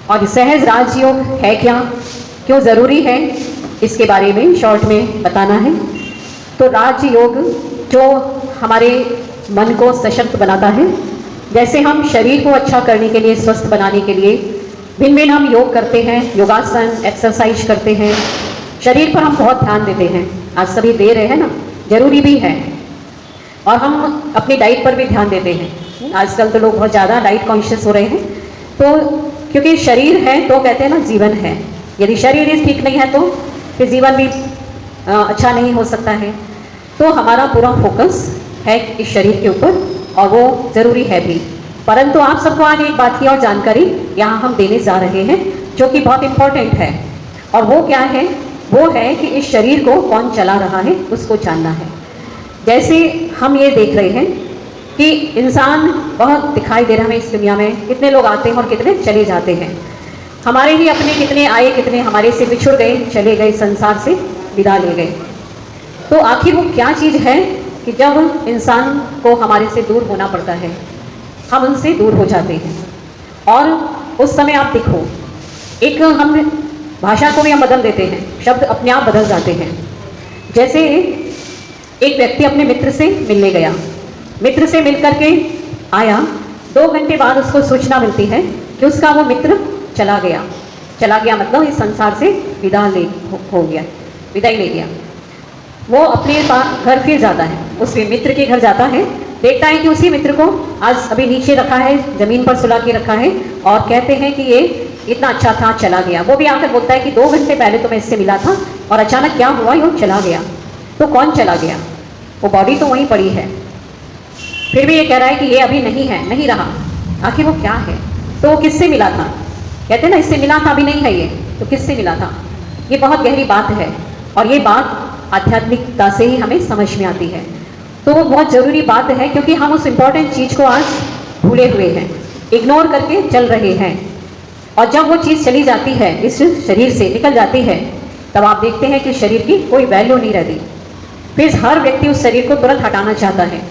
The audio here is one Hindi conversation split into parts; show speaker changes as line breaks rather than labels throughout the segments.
और सहज राजयोग है क्या, क्यों ज़रूरी है, इसके बारे में शॉर्ट में बताना है। तो राजयोग जो हमारे मन को सशक्त बनाता है, जैसे हम शरीर को अच्छा करने के लिए, स्वस्थ बनाने के लिए भिन्न भिन्न हम योग करते हैं, योगासन, एक्सरसाइज करते हैं, शरीर पर हम बहुत ध्यान देते हैं। आज सभी दे रहे हैं ना, जरूरी भी है। और हम अपनी डाइट पर भी ध्यान देते हैं। आजकल तो लोग बहुत ज़्यादा डाइट कॉन्शियस हो रहे हैं। तो क्योंकि शरीर है तो कहते हैं ना जीवन है, यदि शरीर ही ठीक नहीं है तो फिर जीवन भी अच्छा नहीं हो सकता है। तो हमारा पूरा फोकस है इस शरीर के ऊपर और वो ज़रूरी है भी। परंतु आप सबको आज एक बात की और जानकारी यहाँ हम देने जा रहे हैं जो कि बहुत इम्पोर्टेंट है। और वो क्या है, वो है कि इस शरीर को कौन चला रहा है उसको जानना है। जैसे हम ये देख रहे हैं कि इंसान बहुत दिखाई दे रहा है इस दुनिया में, कितने लोग आते हैं और कितने चले जाते हैं। हमारे ही अपने कितने आए, कितने हमारे से बिछुड़ गए, चले गए, संसार से विदा ले गए। तो आखिर वो क्या चीज़ है कि जब इंसान को हमारे से दूर होना पड़ता है, हम उनसे दूर हो जाते हैं। और उस समय आप देखो, एक हम भाषा को भी हम बदल देते हैं, शब्द अपने आप बदल जाते हैं। जैसे एक व्यक्ति अपने मित्र से मिलने गया, मित्र से मिल करके आया, 2 घंटे बाद उसको सूचना मिलती है कि उसका वो मित्र चला गया। चला गया मतलब इस संसार से विदा हो गया, विदाई ले गया। वो अपने घर फिर जाता है, उस मित्र के घर जाता है, देखता है कि उसी मित्र को आज अभी नीचे रखा है, ज़मीन पर सुला के रखा है और कहते हैं कि ये इतना अच्छा था, चला गया। वो भी आकर बोलता है कि 2 घंटे पहले तो मैं इससे मिला था और अचानक क्या हुआ, ये चला गया। तो कौन चला गया? वो बॉडी तो वहीं पड़ी है, फिर भी ये कह रहा है कि ये अभी नहीं है, नहीं रहा। आखिर वो क्या है? तो वो किससे मिला था? कहते हैं ना, इससे मिला था, अभी नहीं है ये, तो किससे मिला था? ये बहुत गहरी बात है और ये बात आध्यात्मिकता से ही हमें समझ में आती है। तो वो बहुत ज़रूरी बात है क्योंकि हम उस इम्पोर्टेंट चीज़ को आज भूले हुए हैं, इग्नोर करके चल रहे हैं। और जब वो चीज़ चली जाती है, इस शरीर से निकल जाती है, तब आप देखते हैं कि शरीर की कोई वैल्यू नहीं रहती। फिर हर व्यक्ति उस शरीर को तुरंत हटाना चाहता है,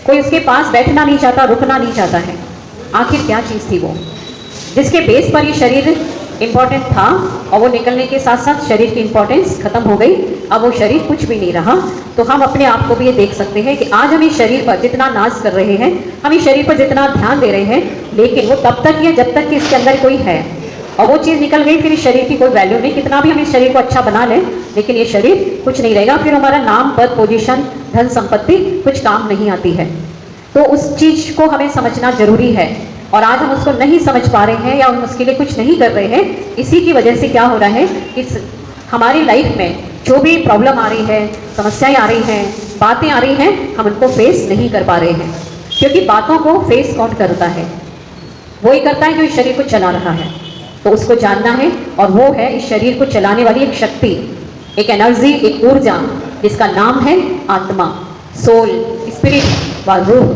कोई उसके पास बैठना नहीं चाहता, रुकना नहीं चाहता है। आखिर क्या चीज़ थी वो जिसके बेस पर ये शरीर इम्पोर्टेंट था और वो निकलने के साथ साथ शरीर की इम्पोर्टेंस खत्म हो गई, अब वो शरीर कुछ भी नहीं रहा। तो हम अपने आप को भी ये देख सकते हैं कि आज हम इस शरीर पर जितना नाज कर रहे हैं, हम इस शरीर पर जितना ध्यान दे रहे हैं, लेकिन वो तब तक ही है जब तक कि इसके अंदर कोई है। और वो चीज़ निकल गई, फिर इस शरीर की कोई वैल्यू नहीं। कितना भी हम इस शरीर को अच्छा बना लें, लेकिन ये शरीर कुछ नहीं रहेगा। फिर हमारा नाम, पद, पोजीशन, धन संपत्ति कुछ काम नहीं आती है। तो उस चीज़ को हमें समझना जरूरी है और आज हम उसको नहीं समझ पा रहे हैं या हम उसके लिए कुछ नहीं कर रहे हैं। इसी की वजह से क्या हो रहा है कि हमारी लाइफ में जो भी प्रॉब्लम आ रही है, समस्याएं आ रही हैं, बातें आ रही हैं, हम उनको फेस नहीं कर पा रहे हैं। क्योंकि बातों को फेस कौन करता है? वही करता है जो इस शरीर को चला रहा है। तो उसको जानना है और वो है इस शरीर को चलाने वाली एक शक्ति, एक एनर्जी, एक ऊर्जा, जिसका नाम है आत्मा, सोल, स्पिरिट व रूह,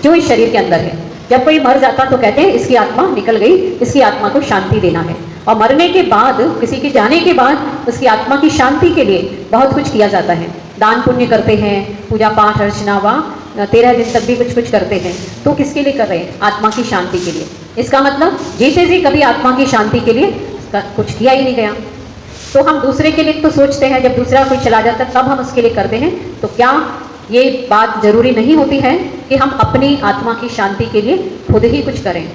जो इस शरीर के अंदर है। जब कोई मर जाता तो कहते हैं इसकी आत्मा निकल गई, इसकी आत्मा को शांति देना है। और मरने के बाद, किसी के जाने के बाद उसकी आत्मा की शांति के लिए बहुत कुछ किया जाता है। दान पुण्य करते हैं, पूजा पाठ अर्चना व 13 दिन तक भी कुछ कुछ करते हैं। तो किसके लिए कर रहे हैं? आत्मा की शांति के लिए। इसका मतलब जीते जी कभी आत्मा की शांति के लिए कुछ किया ही नहीं गया। तो हम दूसरे के लिए तो सोचते हैं, जब दूसरा कोई चला जाता है तब हम उसके लिए करते हैं। तो क्या ये बात जरूरी नहीं होती है कि हम अपनी आत्मा की शांति के लिए खुद ही कुछ करें?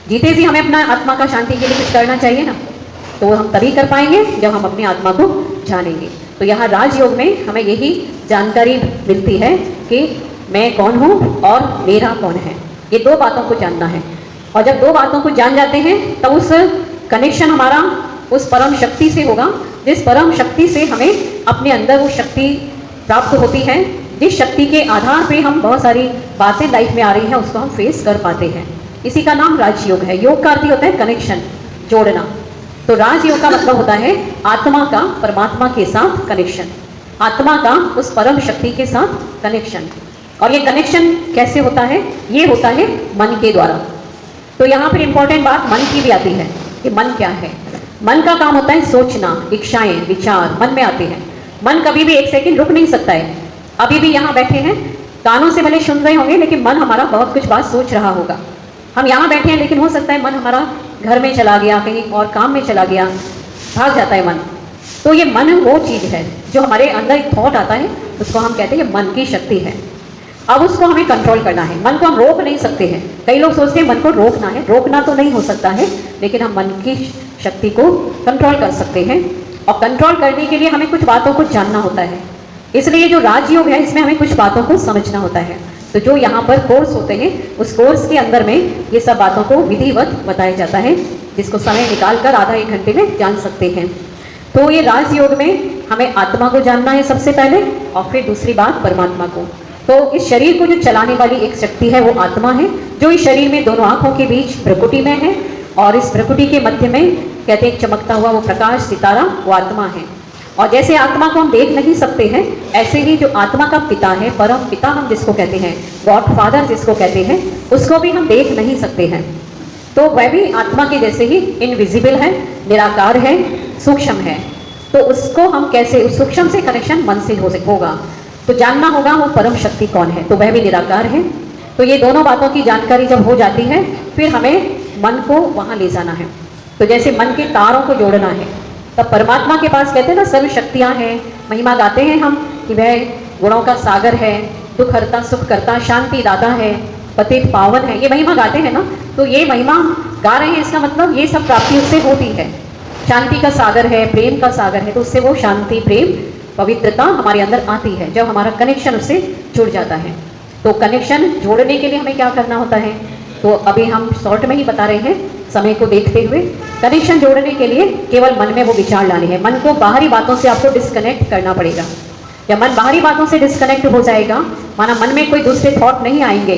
जीते जी हमें अपना आत्मा का शांति के लिए कुछ करना चाहिए ना। तो हम तभी कर पाएंगे जब हम अपनी आत्मा को जानेंगे। तो यहाँ राजयोग में हमें यही जानकारी मिलती है कि मैं कौन हूँ और मेरा कौन है। ये 2 बातों को जानना है। और जब 2 बातों को जान जाते हैं तब उस कनेक्शन हमारा उस परम शक्ति से होगा, जिस परम शक्ति से हमें अपने अंदर वो शक्ति प्राप्त होती है, जिस शक्ति के आधार पे हम बहुत सारी बातें लाइफ में आ रही हैं उसको हम फेस कर पाते हैं। इसी का नाम राजयोग है। योग का अर्थ होता है कनेक्शन, जोड़ना। तो राजयोग का मतलब होता है आत्मा का परमात्मा के साथ कनेक्शन, आत्मा का उस परम शक्ति के साथ कनेक्शन। और ये कनेक्शन कैसे होता है? ये होता है मन के द्वारा। तो यहाँ पर इंपॉर्टेंट बात मन की भी आती है कि मन क्या है। मन का काम होता है सोचना, इच्छाएं, विचार मन में आते हैं। मन कभी भी 1 सेकंड रुक नहीं सकता है। अभी भी यहाँ बैठे हैं, कानों से भले सुन रहे होंगे, लेकिन मन हमारा बहुत कुछ बात सोच रहा होगा। हम यहाँ बैठे हैं लेकिन हो सकता है मन हमारा घर में चला गया, कहीं और काम में चला गया, भाग जाता है मन। तो ये मन वो चीज़ है जो हमारे अंदर एक थॉट आता है, उसको हम कहते हैं ये मन की शक्ति है। अब उसको हमें कंट्रोल करना है। मन को हम रोक नहीं सकते हैं। कई लोग सोचते हैं मन को रोकना है, रोकना तो नहीं हो सकता है, लेकिन हम मन की शक्ति को कंट्रोल कर सकते हैं। और कंट्रोल करने के लिए हमें कुछ बातों को जानना होता है। इसलिए जो राजयोग है इसमें हमें कुछ बातों को समझना होता है। तो जो यहाँ पर कोर्स होते हैं उस कोर्स के अंदर में ये सब बातों को विधिवत बताया जाता है, जिसको समय निकाल कर आधा 1 घंटे में जान सकते हैं। तो ये राजयोग में हमें आत्मा को जानना है सबसे पहले, और फिर दूसरी बात परमात्मा को। तो इस शरीर को जो चलाने वाली एक शक्ति है वो आत्मा है, जो इस शरीर में दोनों आंखों के बीच भ्रुकुटी में है, और इस भ्रुकुटी के मध्य में कहते हैं चमकता हुआ वो प्रकाश सितारा, वो आत्मा है। और जैसे आत्मा को हम देख नहीं सकते हैं, ऐसे ही जो आत्मा का पिता है, परम पिता हम जिसको कहते हैं, गॉड फादर जिसको कहते हैं, उसको भी हम देख नहीं सकते हैं। तो वह भी आत्मा के जैसे ही इनविजिबल है, निराकार है, सूक्ष्म है। तो उसको हम कैसे, उस सूक्ष्म से कनेक्शन मन से होगा, तो जानना होगा वो परम शक्ति कौन है, तो वह भी निराकार है। तो ये दोनों बातों की जानकारी जब हो जाती है, फिर हमें मन को वहाँ ले जाना है। तो जैसे मन के तारों को जोड़ना है, तब परमात्मा के पास कहते हैं ना सर्व शक्तियाँ हैं। महिमा गाते हैं हम कि वह गुणों का सागर है, दुख हरता सुख करता, शांति दाता है, पतित पावन है, ये महिमा गाते हैं ना। तो ये महिमा गा रहे हैं, इसका मतलब ये सब प्राप्ति उससे होती है। शांति का सागर है, प्रेम का सागर है, तो उससे वो शांति, प्रेम, पवित्रता हमारे अंदर आती है जब हमारा कनेक्शन उससे जुड़ जाता है। तो कनेक्शन जोड़ने के लिए हमें क्या करना होता है, तो अभी हम शॉर्ट में ही बता रहे हैं समय को देखते हुए। कनेक्शन जोड़ने के लिए केवल मन में वो विचार लाने हैं। मन को बाहरी बातों से आपको डिस्कनेक्ट करना पड़ेगा। जब मन बाहरी बातों से डिस्कनेक्ट हो जाएगा, माना मन में कोई दूसरे थॉट नहीं आएंगे,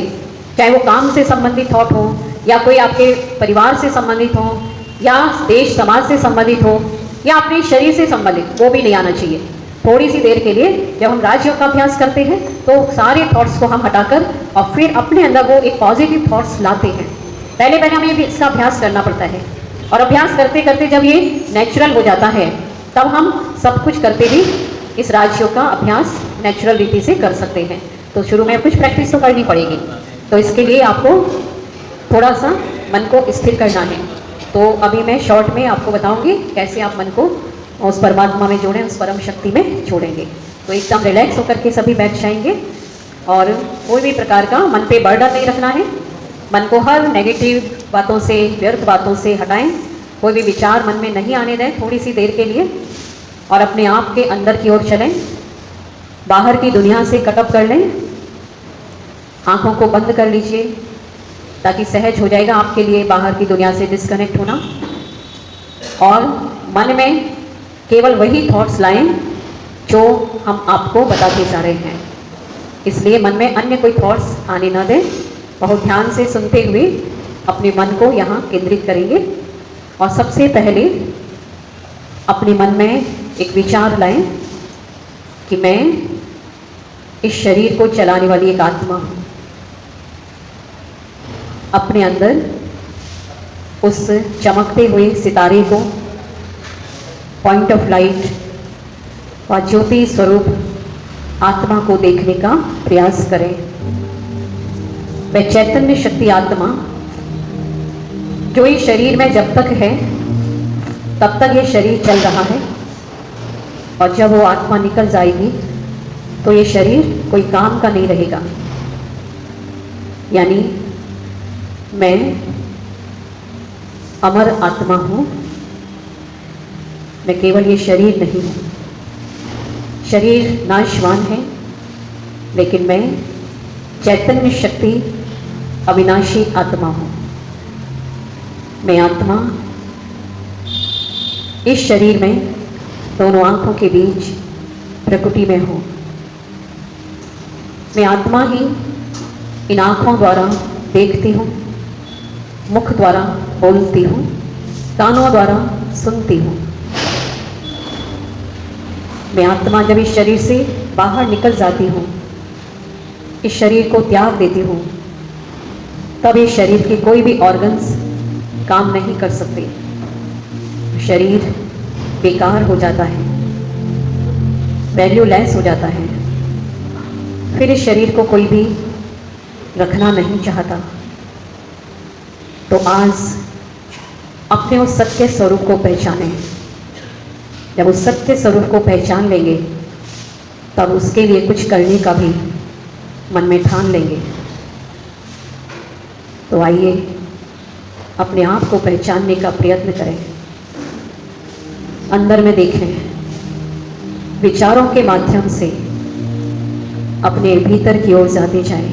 चाहे वो काम से संबंधित थॉट हो, या कोई आपके परिवार से संबंधित हो, या देश समाज से संबंधित हो, या अपने शरीर से संबंधित, वो भी नहीं आना चाहिए। थोड़ी सी देर के लिए जब हम राजयोग का अभ्यास करते हैं तो सारे थॉट्स को हम हटाकर और फिर अपने अंदर वो एक पॉजिटिव थॉट्स लाते हैं। पहले हमें भी इसका अभ्यास करना पड़ता है, और अभ्यास करते करते जब ये नेचुरल हो जाता है, तब हम सब कुछ करते भी इस राजयोग का अभ्यास नेचुरल रीति से कर सकते हैं। तो शुरू में कुछ प्रैक्टिस तो करनी पड़ेगी, तो इसके लिए आपको थोड़ा सा मन को स्थिर करना है। तो अभी मैं शॉर्ट में आपको बताऊंगी कैसे आप मन को उस परमात्मा में जोड़ें, उस परम शक्ति में जोड़ेंगे। तो एकदम रिलैक्स होकर के सभी बैठ जाएंगे, और कोई भी प्रकार का मन पे बर्डन नहीं रखना है। मन को हर नेगेटिव बातों से, व्यर्थ बातों से हटाएं, कोई भी विचार मन में नहीं आने दें थोड़ी सी देर के लिए, और अपने आप के अंदर की ओर चलें, बाहर की दुनिया से कटअप कर लें, आंखों को बंद कर लीजिए ताकि सहज हो जाएगा आपके लिए बाहर की दुनिया से डिस्कनेक्ट होना। और मन में केवल वही थॉट्स लाएं जो हम आपको बताते जा रहे हैं, इसलिए मन में अन्य कोई थॉट्स आने ना दें। बहुत ध्यान से सुनते हुए अपने मन को यहाँ केंद्रित करेंगे, और सबसे पहले अपने मन में एक विचार लाएं कि मैं इस शरीर को चलाने वाली एक आत्मा हूँ। अपने अंदर उस चमकते हुए सितारे को, पॉइंट ऑफ लाइट व ज्योति स्वरूप आत्मा को देखने का प्रयास करें। वह चैतन्य शक्ति आत्मा जो इस शरीर में जब तक है तब तक ये शरीर चल रहा है, और जब वो आत्मा निकल जाएगी तो ये शरीर कोई काम का नहीं रहेगा। यानी मैं अमर आत्मा हूँ, मैं केवल ये शरीर नहीं हूँ। शरीर नाशवान है, लेकिन मैं चैतन्य शक्ति अविनाशी आत्मा हूँ। मैं आत्मा इस शरीर में दोनों आंखों के बीच प्रकृति में हूँ। मैं आत्मा ही इन आंखों द्वारा देखती हूँ, मुख द्वारा बोलती हूँ, कानों द्वारा सुनती हूँ। मैं आत्मा जब इस शरीर से बाहर निकल जाती हूँ, इस शरीर को त्याग देती हूँ, तब इस शरीर के कोई भी ऑर्गन्स काम नहीं कर सकते। शरीर बेकार हो जाता है, वैल्यूलेस हो जाता है। फिर इस शरीर को कोई भी रखना नहीं चाहता। तो आज अपने उस सत्य स्वरूप को पहचाने। जब उस सत्य स्वरूप को पहचान लेंगे तब उसके लिए कुछ करने का भी मन में ठान लेंगे। तो आइए अपने आप को पहचानने का प्रयत्न करें, अंदर में देखें, विचारों के माध्यम से अपने भीतर की ओर जाते जाएं।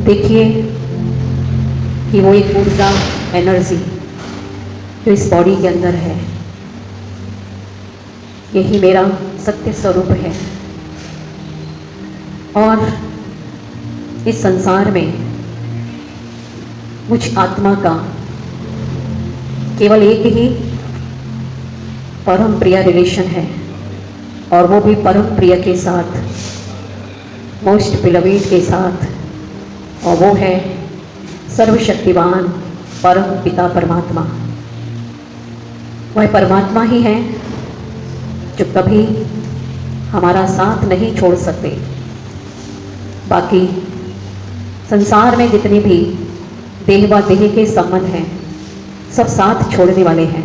देखिए कि वो एक ऊर्जा, एनर्जी जो इस बॉडी के अंदर है, यही मेरा सत्य स्वरूप है। और इस संसार में मुझ आत्मा का केवल एक ही परम प्रिय रिलेशन है, और वो भी परम प्रिय के साथ, मोस्ट बिलवेड के साथ, और वो है सर्वशक्तिवान परम पिता परमात्मा। वह परमात्मा ही है जो कभी हमारा साथ नहीं छोड़ सकते। बाकी संसार में जितने भी देह व देह के संबंध हैं सब साथ छोड़ने वाले हैं।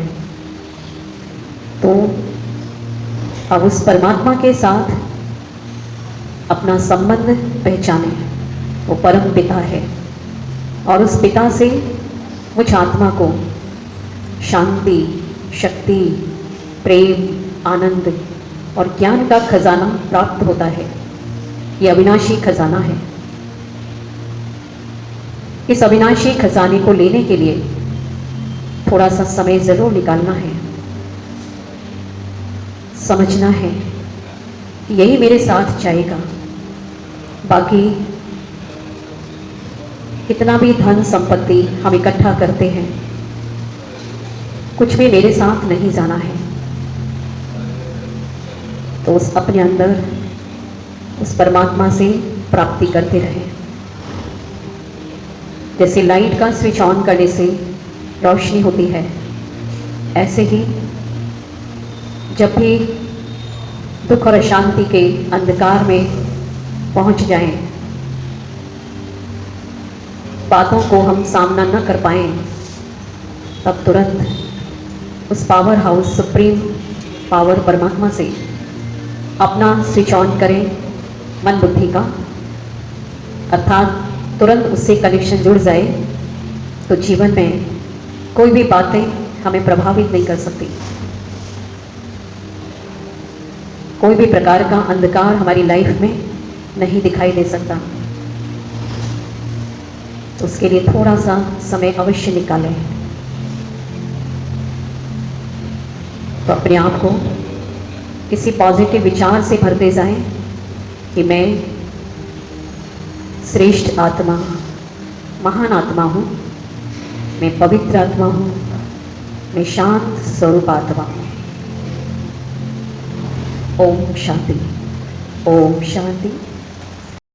तो अब उस परमात्मा के साथ अपना संबंध पहचाने। वो परम पिता है और उस पिता से मुझ आत्मा को शांति, शक्ति, प्रेम, आनंद और ज्ञान का खजाना प्राप्त होता है। ये अविनाशी खजाना है। इस अविनाशी खजाने को लेने के लिए थोड़ा सा समय जरूर निकालना है, समझना है कि यही मेरे साथ जाएगा। बाकी कितना भी धन संपत्ति हम इकट्ठा करते हैं, कुछ भी मेरे साथ नहीं जाना है। तो उस अपने अंदर उस परमात्मा से प्राप्ति करते रहें। जैसे लाइट का स्विच ऑन करने से रोशनी होती है, ऐसे ही जब भी दुख और अशांति के अंधकार में पहुंच जाएं, बातों को हम सामना न कर पाएं, तब तुरंत उस पावर हाउस, सुप्रीम पावर परमात्मा से अपना स्विच ऑन करें मन बुद्धि का, अर्थात तुरंत उससे कनेक्शन जुड़ जाए, तो जीवन में कोई भी बातें हमें प्रभावित नहीं कर सकती। कोई भी प्रकार का अंधकार हमारी लाइफ में नहीं दिखाई दे सकता। तो उसके लिए थोड़ा सा समय अवश्य निकालें। तो अपने आप को किसी पॉजिटिव विचार से भरते जाएं कि मैं श्रेष्ठ आत्मा, महान आत्मा हूँ, मैं पवित्र आत्मा हूँ, मैं शांत स्वरूप आत्मा हूँ। ओम शांति, ओम शांति।